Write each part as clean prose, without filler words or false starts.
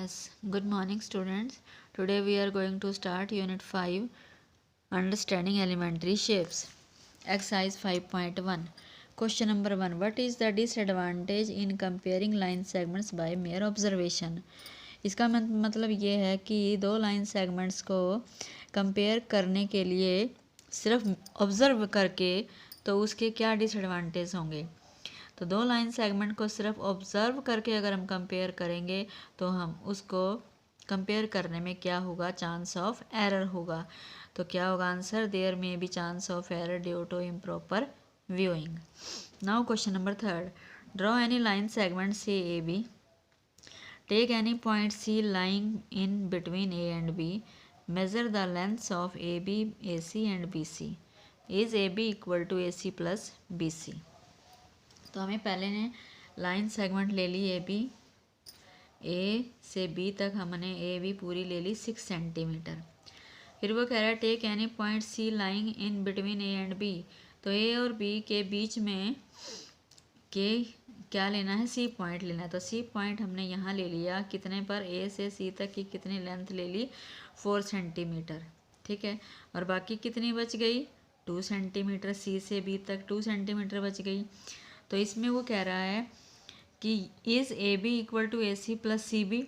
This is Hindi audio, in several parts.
Yes, good morning, students. Today we are going to start Unit 5 Understanding Elementary Shapes. Exercise 5.1. Question number 1. What is the disadvantage in comparing line segments by mere observation? इसका मतलब ये है कि दो लाइन सेगमेंट्स को कंपेयर करने के लिए सिर्फ ऑब्जर्व करके तो उसके क्या डिसएडवांटेज होंगे। तो दो लाइन सेगमेंट को सिर्फ ऑब्जर्व करके अगर हम कंपेयर करेंगे तो हम उसको कंपेयर करने में क्या होगा, चांस ऑफ एरर होगा। तो क्या होगा answer, there may be chance of error due to improper viewing. Now question number 3, draw any line segment C A B, take any point C lying in between A and B, measure the lengths of AB, AC and BC. Is AB equal to AC plus BC? तो हमें पहले ने लाइन सेगमेंट ले ली ए से बी तक, हमने ए बी पूरी ले ली 6 सेंटीमीटर। फिर वो कह रहा है take any point C lying in between A and B, तो ए और बी के बीच में के क्या लेना है, सी पॉइंट लेना है। तो सी पॉइंट हमने यहाँ ले लिया, कितने पर, ए से सी तक की कितनी लेंथ ले ली, 4 सेंटीमीटर, ठीक है। और बाकी कितनी बच गई, 2 सेंटीमीटर, सी से बी तक 2 सेंटीमीटर बच गई। तो इसमें वो कह रहा है कि is A B equal to A C plus C B.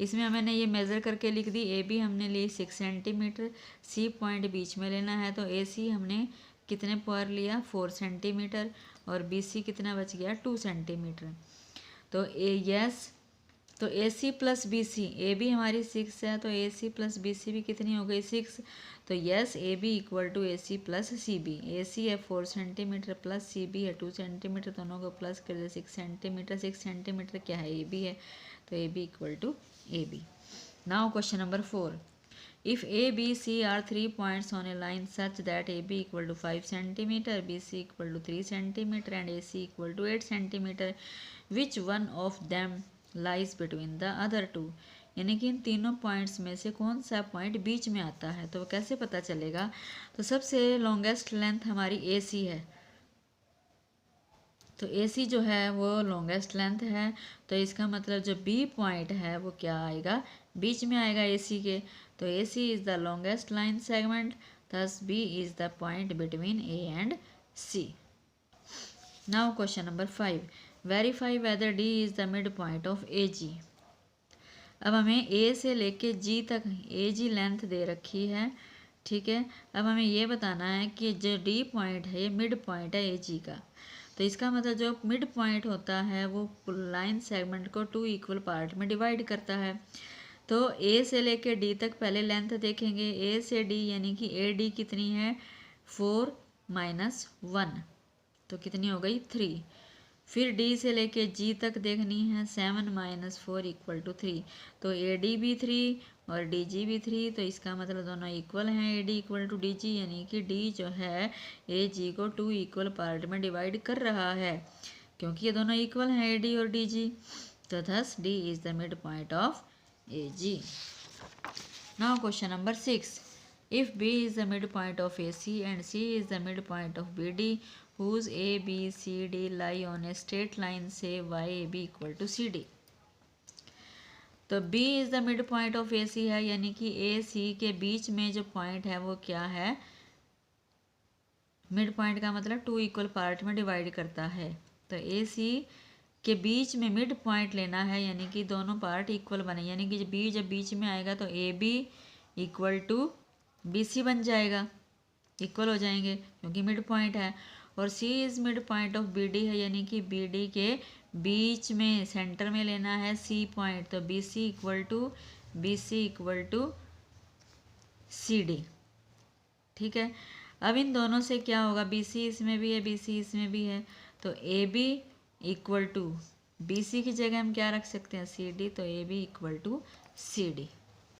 इसमें मैंने ये मेज़र करके लिख दी, ए बी हमने ली 6 सेंटीमीटर, सी पॉइंट बीच में लेना है, तो ए सी हमने कितने पर लिया, 4 सेंटीमीटर, और बी सी कितना बच गया, 2 सेंटीमीटर। तो तो A C plus B C, A B हमारी 6 है, तो ए सी प्लस बी सी भी कितनी हो गई, 6। तो yes, A B equal to A C plus C B. A C है 4 सेंटीमीटर प्लस सी बी है 2 सेंटीमीटर, दोनों को प्लस कर दे 6 सेंटीमीटर। 6 सेंटीमीटर क्या है, ए बी है, तो A B equal to A B. Now question number 4, if A, B, C are 3 points on a line such that AB equal to 5 centimeter, BC equal to 3 centimeter and AC equal to 8 centimeter, which one of them lies between the other two? यानी कि इन तीनों पॉइंट्स में से कौन सा पॉइंट बीच में आता है। तो कैसे पता चलेगा, तो सबसे लॉन्गेस्ट लेंथ हमारी AC है, तो AC जो है वो लॉन्गेस्ट लेंथ है, तो इसका मतलब जो B पॉइंट है वो क्या आएगा, बीच में आएगा AC के। तो AC is the longest line segment, thus B is the point between A and C। Now question number 5, verify whether D is the mid point of AG। अब हमें A से लेके G तक AG लेंथ दे रखी है, ठीक है। अब हमें ये बताना है कि जो D पॉइंट है ये मिड पॉइंट है AG का। तो इसका मतलब जो मिड पॉइंट होता है वो लाइन सेगमेंट को 2 इक्वल पार्ट में डिवाइड करता है। तो A से लेके D तक पहले लेंथ देखेंगे, A से D यानी कि AD कितनी है, 4 माइनस 1, तो कितनी हो गई, 3। फिर D से लेके G तक देखनी है, 7 माइनस 4 इक्वल टू 3, तो AD भी 3 और DG भी 3, तो इसका मतलब दोनों इक्वल हैं, AD इक्वल टू DG, यानी कि D जो है AG को 2 इक्वल पार्ट में डिवाइड कर रहा है, क्योंकि ये दोनों इक्वल हैं AD और DG। तो thus D is the mid point of AG। Now question number 6, if B is the midpoint of AC and C is the midpoint of BD, whose A, B, C, D lie on a straight line, say YAB equal to CD। तो B is the midpoint of AC है, यानी कि A, C के बीच में जो पॉइंट है वो क्या है, मिड पॉइंट का मतलब 2 इक्वल पार्ट में डिवाइड करता है। तो A, C के बीच में मिड पॉइंट लेना है, यानी कि दोनों पार्ट इक्वल बने, यानी कि B जब बीच में आएगा तो AB इक्वल टू BC बन जाएगा, इक्वल हो जाएंगे क्योंकि मिड पॉइंट है। और C is mid point of BD है, यानी कि BD के बीच में सेंटर में लेना है C पॉइंट, तो BC इक्वल टू CD, ठीक है। अब इन दोनों से क्या होगा, BC इसमें भी है, BC इसमें भी है, तो AB इक्वल टू BC की जगह हम क्या रख सकते हैं, CD, तो AB इक्वल टू CD।